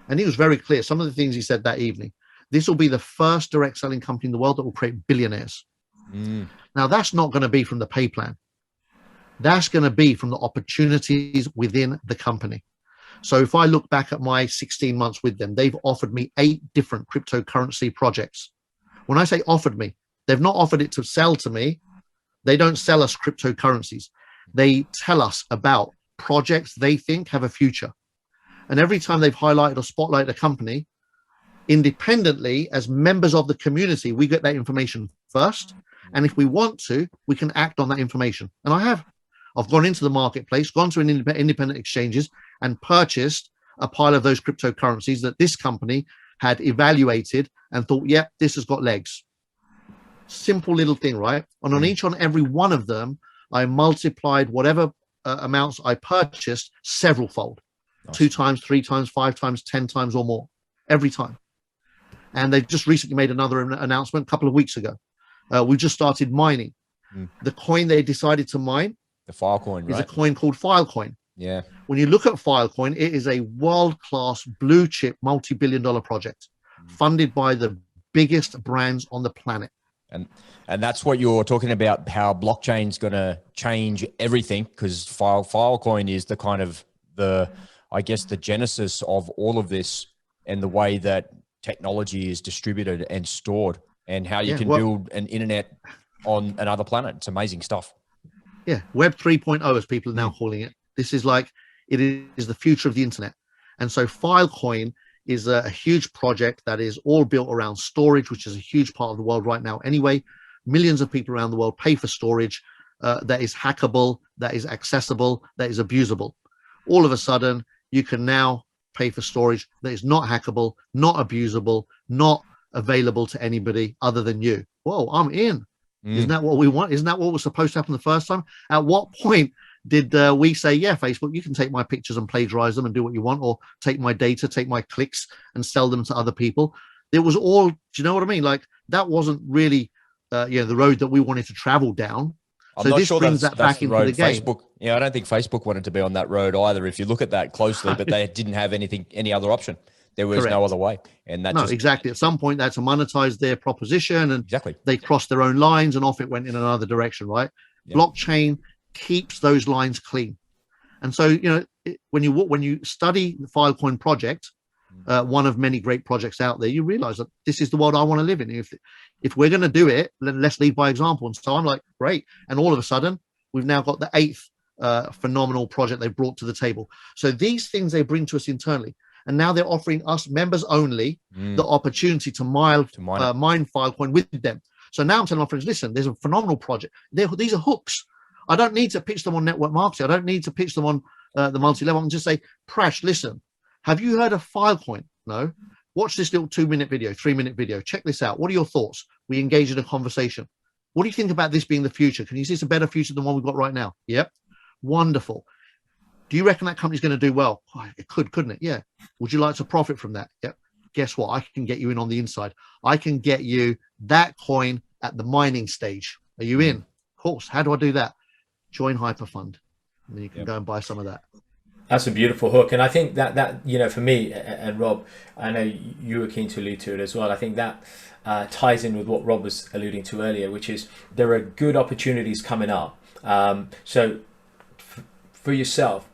And he was very clear. Some of the things he said that evening, this will be the first direct selling company in the world that will create billionaires. Now, that's not going to be from the pay plan. That's going to be from the opportunities within the company. So if I look back at my 16 months with them, they've offered me 8 different cryptocurrency projects. When I say offered me, they've not offered it to sell to me. They don't sell us cryptocurrencies. They tell us about projects they think have a future. And every time they've highlighted or spotlighted a company, independently, as members of the community, we get that information first. And if we want to, we can act on that information. And I've gone into the marketplace, gone to an independent exchanges and purchased a pile of those cryptocurrencies that this company had evaluated and thought, yep, this has got legs. Simple little thing, right? And on each and every one of them, I multiplied whatever amounts I purchased several fold. Nice. 2 times, 3 times, 5 times, 10 times or more every time. And they've just recently made another announcement a couple of weeks ago. We just started mining. The coin they decided to mine, the Filecoin, right? Is a coin called Filecoin. Yeah. When you look at Filecoin, it is a world-class blue chip multi-billion-dollar project funded by the biggest brands on the planet. And that's what you're talking about, how blockchain's going to change everything, because Filecoin is the kind of I guess the genesis of all of this and the way that technology is distributed and stored and how you can build an internet on another planet. It's amazing stuff. Yeah. Web 3.0, as people are now calling it. This is like, it is the future of the internet. And so Filecoin is a huge project that is all built around storage, which is a huge part of the world right now. Anyway, millions of people around the world pay for storage that is hackable, that is accessible, that is abusable. All of a sudden, you can now pay for storage that is not hackable, not abusable, not available to anybody other than you. Whoa, I'm in. Isn't that what we want? Isn't that what was supposed to happen the first time? At what point did we say, yeah, Facebook, you can take my pictures and plagiarize them and do what you want, or take my data, take my clicks and sell them to other people? It was all, do you know what I mean? Like, that wasn't really the road that we wanted to travel down. I'm so not this sure brings that's that back the into road. the game. Facebook, yeah, I don't think Facebook wanted to be on that road either, if you look at that closely, but they didn't have any other option. There was no other way. And that exactly. At some point, they had to monetize their proposition, and they crossed their own lines, and off it went in another direction, right? Yep. Blockchain keeps those lines clean. And so, when you study the Filecoin project, one of many great projects out there, you realize that this is the world I want to live in. If we're going to do it, then let's lead by example. And so I'm like, great. And all of a sudden, we've now got the 8th phenomenal project they've brought to the table. So these things they bring to us internally. And now they're offering us members only the opportunity to mine Filecoin with them. So now I'm telling my friends, listen, there's a phenomenal project. These are hooks. I don't need to pitch them on network marketing. I don't need to pitch them on the multi-level. I can just say, Prash, listen, have you heard of Filecoin? No. Watch this little 2-minute video, 3-minute video. Check this out. What are your thoughts? We engage in a conversation. What do you think about this being the future? Can you see it's a better future than one we've got right now? Yep. Wonderful. Do you reckon that company's going to do well? Oh, it couldn't it? Yeah. Would you like to profit from that? Yep. Guess what? I can get you in on the inside. I can get you that coin at the mining stage. Are you in? Of course. How do I do that? Join HyperFund. And then you can go and buy some of that. That's a beautiful hook. And I think that for me, and Rob, I know you were keen to allude to it as well. I think that ties in with what Rob was alluding to earlier, which is there are good opportunities coming up. So for yourself,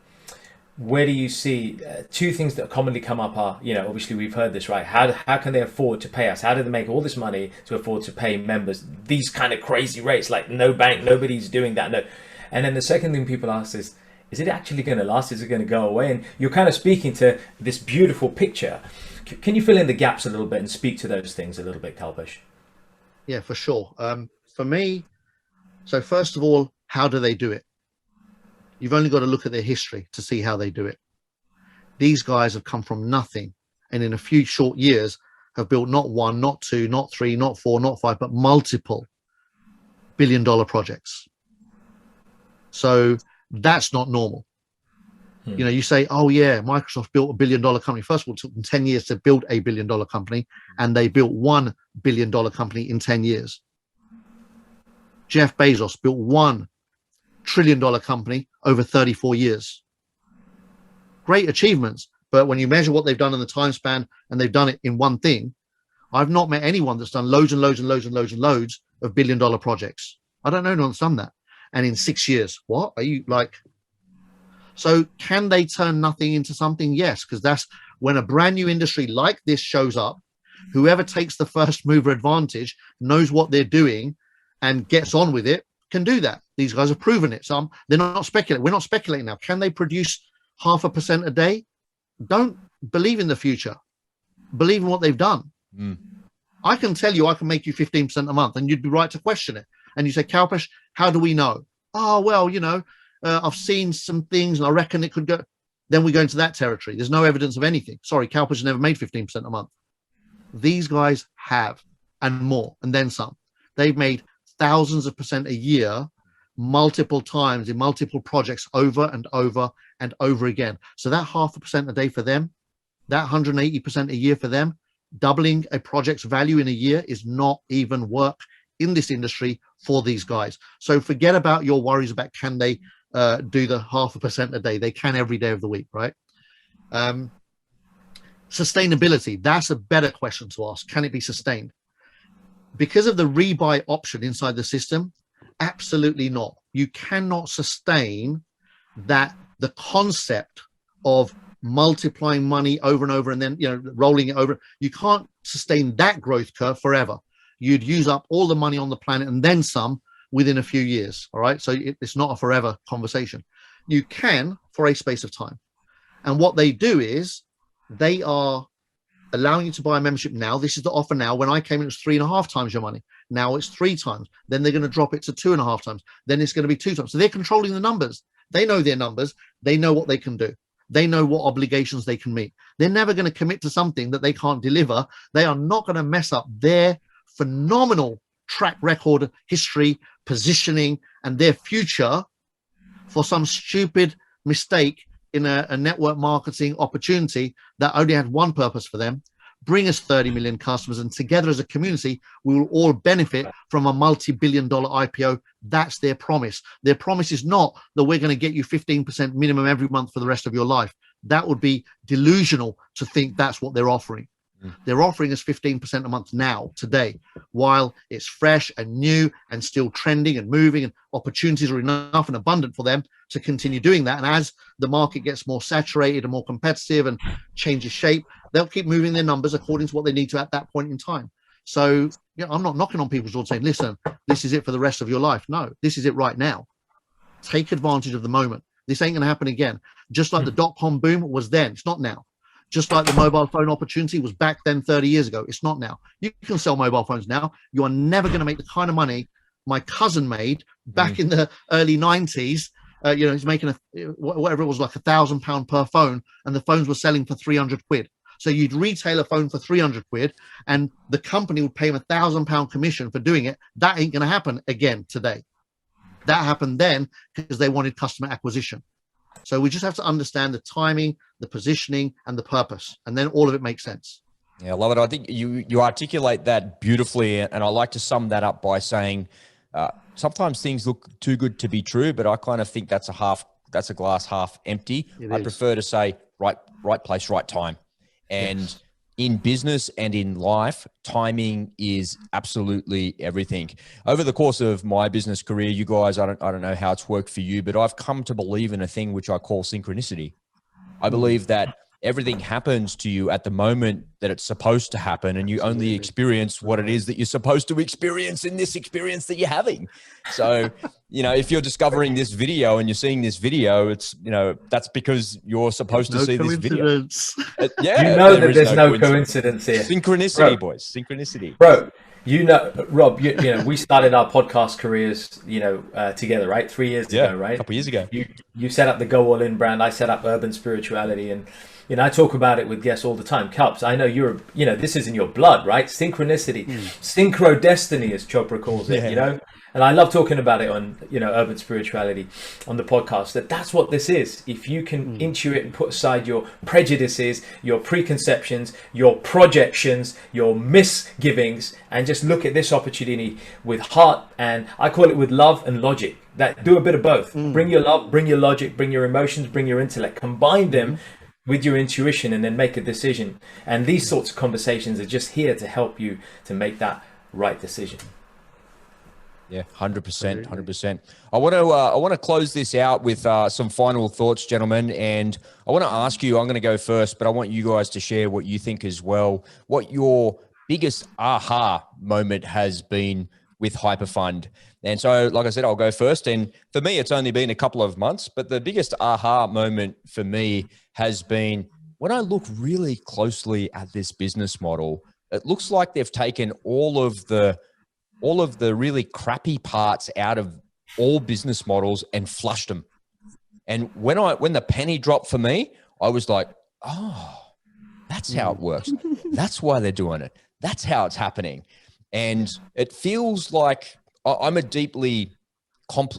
where do you see two things that commonly come up are, obviously we've heard this, right? How can they afford to pay us? How do they make all this money to afford to pay members these kind of crazy rates? Like no bank, nobody's doing that. No. And then the second thing people ask is it actually going to last? Is it going to go away? And you're kind of speaking to this beautiful picture. Can you fill in the gaps a little bit and speak to those things a little bit, Kalpesh? Yeah, for sure. For me, so first of all, how do they do it? You've only got to look at their history to see how they do it. These guys have come from nothing, and in a few short years have built not 1, not 2, not 3, not 4, not 5, but multiple billion-dollar projects. So that's not normal. You know, you say, oh yeah, Microsoft built $1 billion company. First of all, it took them 10 years to build a $1 billion company, and they built $1 billion company in 10 years. Jeff Bezos built $1 trillion company over 34 years. Great achievements, but when you measure what they've done in the time span, and they've done it in one thing, I've not met anyone that's done loads and loads and loads and loads and loads of $1 billion projects. I don't know no one's done that. And in 6 years, what are you like? So can they turn nothing into something? Yes, because that's when a brand new industry like this shows up. Whoever takes the first mover advantage, knows what they're doing, and gets on with it, can do that. These guys have proven it. So they're not speculating. We're not speculating now. Can they produce 0.5% a day? Don't believe in the future. Believe in what they've done. I can tell you I can make you 15% a month, and you'd be right to question it. And you say, Kalpesh, how do we know? Oh, well, you know, I've seen some things and I reckon it could go. Then we go into that territory. There's no evidence of anything. Sorry, Kalpesh has never made 15% a month. These guys have, and more, and then some. They've made thousands of percent a year, multiple times in multiple projects, over and over and over again. So that 0.5% a day for them, that 180% a year for them, doubling a project's value in a year is not even work in this industry for these guys. So forget about your worries about can they do the 0.5% a day. They can every day of the week, right? Sustainability, that's a better question to ask. Can it be sustained? Because of the rebuy option inside the system, absolutely not. You cannot sustain that, the concept of multiplying money over and over and then, you know, rolling it over. You can't sustain that growth curve forever. You'd use up all the money on the planet and then some within a few years. All right. So it's not a forever conversation. You can for a space of time. And what they do is they are allowing you to buy a membership now. This is the offer now. When I came in, it was 3.5 times your money. Now it's 3 times. Then they're going to drop it to 2.5 times. Then it's going to be 2 times. So they're controlling the numbers. They know their numbers. They know what they can do. They know what obligations they can meet. They're never going to commit to something that they can't deliver. They are not going to mess up their phenomenal track record, history, positioning, and their future for some stupid mistake in a network marketing opportunity that only had one purpose for them: bring us 30 million customers, and together as a community, we will all benefit from a multi-billion-dollar IPO. That's their promise. Their promise is not that we're going to get you 15% minimum every month for the rest of your life. That would be delusional to think that's what they're offering. They're offering us 15% a month now, today, while it's fresh and new and still trending and moving, and opportunities are enough and abundant for them to continue doing that. And as the market gets more saturated and more competitive and changes shape, they'll keep moving their numbers according to what they need to at that point in time. So, you know, I'm not knocking on people's doors saying, listen, this is it for the rest of your life. No, this is it right now. Take advantage of the moment. This ain't going to happen again. Just like the dot-com boom was then, it's not now. Just like the mobile phone opportunity was back then 30 years ago, it's not now. You can sell mobile phones now. You are never going to make the kind of money my cousin made back in the early 90s. You know, he's making whatever it was, like £1,000 per phone, and the phones were selling for 300 quid. So you'd retail a phone for 300 quid, and the company would pay him £1,000 commission for doing it. That ain't going to happen again today. That happened then because they wanted customer acquisition. So we just have to understand the timing, the positioning, and the purpose, and then all of it makes sense. Yeah, I love it. I think you articulate that beautifully, and I like to sum that up by saying sometimes things look too good to be true, but I kind of think that's a glass half empty. I prefer to say right place, right time. And in business and in life, timing is absolutely everything. Over the course of my business career, you guys, I don't know how it's worked for you, but I've come to believe in a thing which I call synchronicity. I believe that everything happens to you at the moment that it's supposed to happen, and you only experience what it is that you're supposed to experience in this experience that you're having. So, you know, if you're discovering this video and you're seeing this video, it's, you know, that's because you're supposed to see this video. Yeah, you know that there's no coincidence here. Synchronicity, bro. Boys. Synchronicity. Bro, you know, Rob, you know, we started our podcast careers, you know, together, right? 3 years ago, right? A couple of years ago. You set up the Go All In brand. I set up Urban Spirituality, and you know, I talk about it with guests all the time. Kalps, I know you're, you know, this is in your blood, right? Synchronicity, synchro destiny, as Chopra calls it, you know? And I love talking about it on, Urban Spirituality on the podcast, that's what this is. If you can intuit and put aside your prejudices, your preconceptions, your projections, your misgivings, and just look at this opportunity with heart, and I call it with love and logic. That do a bit of both. Bring your love, bring your logic, bring your emotions, bring your intellect, combine them with your intuition, and then make a decision. And these sorts of conversations are just here to help you to make that right decision. Yeah, 100%, 100%. I want to close this out with some final thoughts, gentlemen. And I want to ask you, I'm going to go first, but I want you guys to share what you think as well. What your biggest aha moment has been with HyperFund. And so, like I said, I'll go first. And for me, it's only been a couple of months, but the biggest aha moment for me has been when I look really closely at this business model. It looks like they've taken all of the really crappy parts out of all business models and flushed them. And when the penny dropped for me, I was like, oh, that's how it works. That's why they're doing it. That's how it's happening. And it feels like I'm a deeply,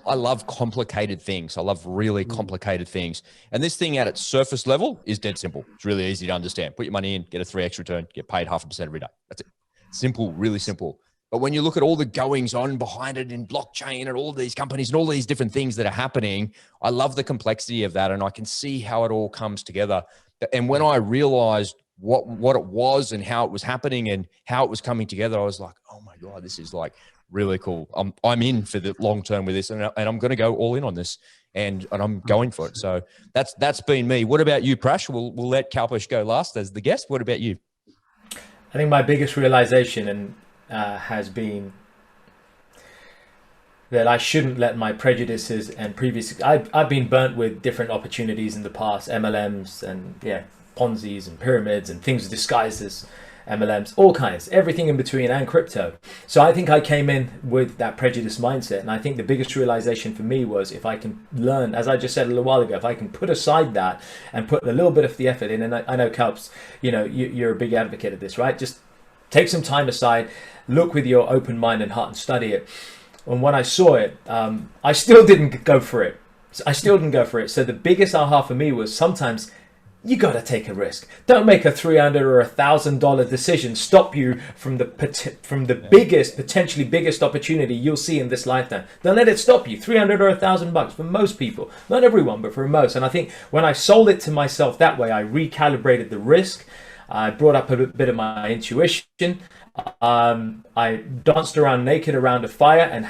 I love complicated things. I love really complicated things. And this thing at its surface level is dead simple. It's really easy to understand. Put your money in, get a 3x return, get paid 0.5% every day. That's it. Simple, really simple. But when you look at all the goings on behind it in blockchain and all these companies and all these different things that are happening, I love the complexity of that. And I can see how it all comes together. And when I realized what it was and how it was happening and how it was coming together, I was like, oh my God, this is like really cool. I'm in for the long term with this, and I'm going to go all in on this, and I'm going for it. So that's been me. What about you, Prash? We'll let Kalpesh go last as the guest. What about you? I think my biggest realization has been that I shouldn't let my prejudices and previous. I've been burnt with different opportunities in the past, MLMs and Ponzi's and pyramids and things disguised as MLMs, all kinds, everything in between, and crypto. So I think I came in with that prejudice mindset. And I think the biggest realization for me was, if I can learn, as I just said a little while ago, if I can put aside that and put a little bit of the effort in, and I know Kalps, you're a big advocate of this, right? Just take some time aside, look with your open mind and heart and study it. And when I saw it, I still didn't go for it. So the biggest aha for me was, sometimes you got to take a risk. Don't make a $300 or $1,000 decision stop you from the potentially biggest opportunity you'll see in this lifetime. Don't let it stop you. $300 or $1,000 for most people, not everyone, but for most. And I think when I sold it to myself that way, I recalibrated the risk. I brought up a bit of my intuition. I danced around naked around a fire and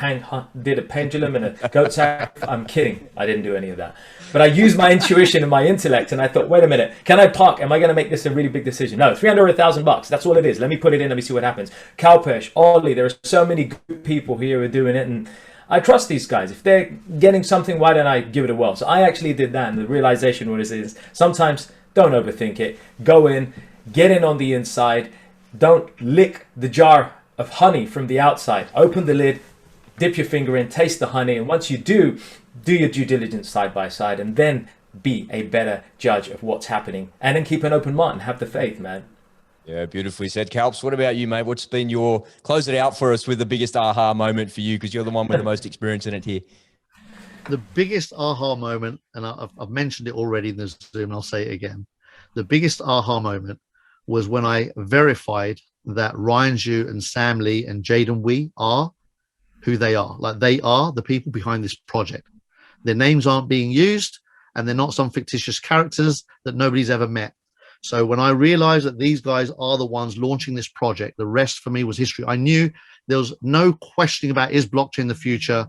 did a pendulum and a goat sack. I'm kidding. I didn't do any of that. But I used my intuition and my intellect, and I thought, wait a minute, can I park? Am I going to make this a really big decision? No, $300 or $1,000. That's all it is. Let me put it in. Let me see what happens. Kalpesh, Ollie, there are so many good people here who are doing it, and I trust these guys. If they're getting something, why don't I give it a whirl? So I actually did that, and the realization is sometimes don't overthink it. Go in, get in on the inside. Don't lick the jar of honey from the outside. Open the lid, dip your finger in, taste the honey, and once you do your due diligence side by side, and then be a better judge of what's happening, and then keep an open mind and have the faith, man. Yeah, beautifully said. Kalps, what about you, mate? What's been close it out for us with the biggest aha moment for you, because you're the one with the most experience in it here. The biggest aha moment, and I've mentioned it already in the Zoom, and I'll say it again. The biggest aha moment was when I verified that Ryan Zhu and Sam Lee and Jaden Wee are who they are. Like, they are the people behind this project. Their names aren't being used, and they're not some fictitious characters that nobody's ever met. So when I realized that these guys are the ones launching this project, the rest for me was history. I knew there was no questioning about, is blockchain the future?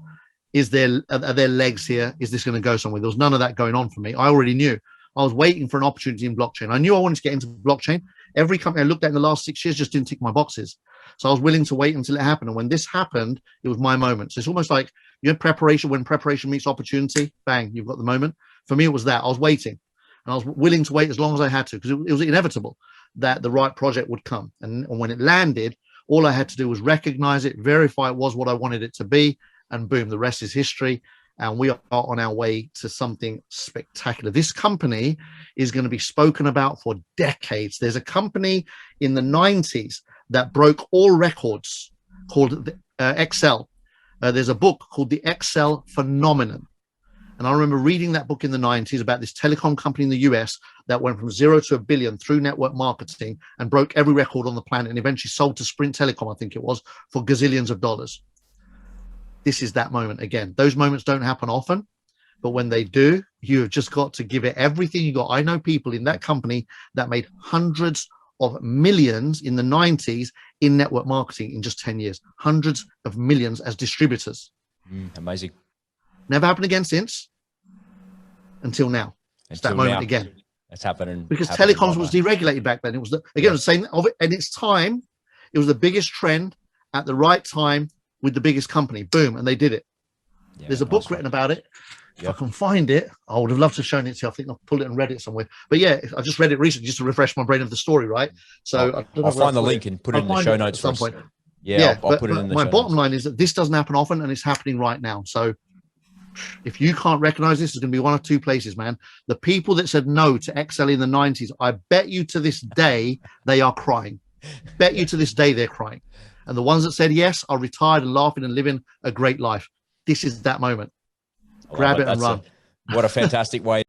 Are there legs here? Is this going to go somewhere? There was none of that going on for me. I already knew. I was waiting for an opportunity in blockchain. I knew I wanted to get into blockchain. Every company I looked at in the last 6 years just didn't tick my boxes. So I was willing to wait until it happened. And when this happened, it was my moment. So it's almost like, preparation, when preparation meets opportunity, bang, you've got the moment. For me, it was that. I was waiting. And I was willing to wait as long as I had to, because it was inevitable that the right project would come. And when it landed, all I had to do was recognize it, verify it was what I wanted it to be, and boom, the rest is history. And we are on our way to something spectacular. This company is going to be spoken about for decades. There's a company in the 90s that broke all records called Excel. There's a book called The Excel Phenomenon. And I remember reading that book in the 90s about this telecom company in the US that went from 0 to 1 billion through network marketing and broke every record on the planet and eventually sold to Sprint Telecom, I think it was, for gazillions of dollars. This is that moment again. Those moments don't happen often, but when they do, you have just got to give it everything you got. I know people in that company that made hundreds of millions in the 90s in network marketing in just 10 years, hundreds of millions as distributors. Amazing. Never happened again since, until now. It's that moment again. It's happening. Because telecoms was deregulated back then. It was, again, the same of it. And its time, it was the biggest trend at the right time with the biggest company. Boom. And they did it. Yeah, there's a book written about it. If I can find it, I would have loved to have shown it to you. I think I'll pull it and read it somewhere. But yeah, I just read it recently just to refresh my brain of the story, right? So I'll find the link and put it in the show notes at some point. Yeah, I'll put it in the show notes. My bottom line is that this doesn't happen often and it's happening right now. So if you can't recognize this, it's going to be one of two places, man. The people that said no to Excel in the 90s, I bet you to this day, they are crying. Bet you to this day, they're crying. And the ones that said yes are retired and laughing and living a great life. This is that moment. Grab it and run. What a fantastic way.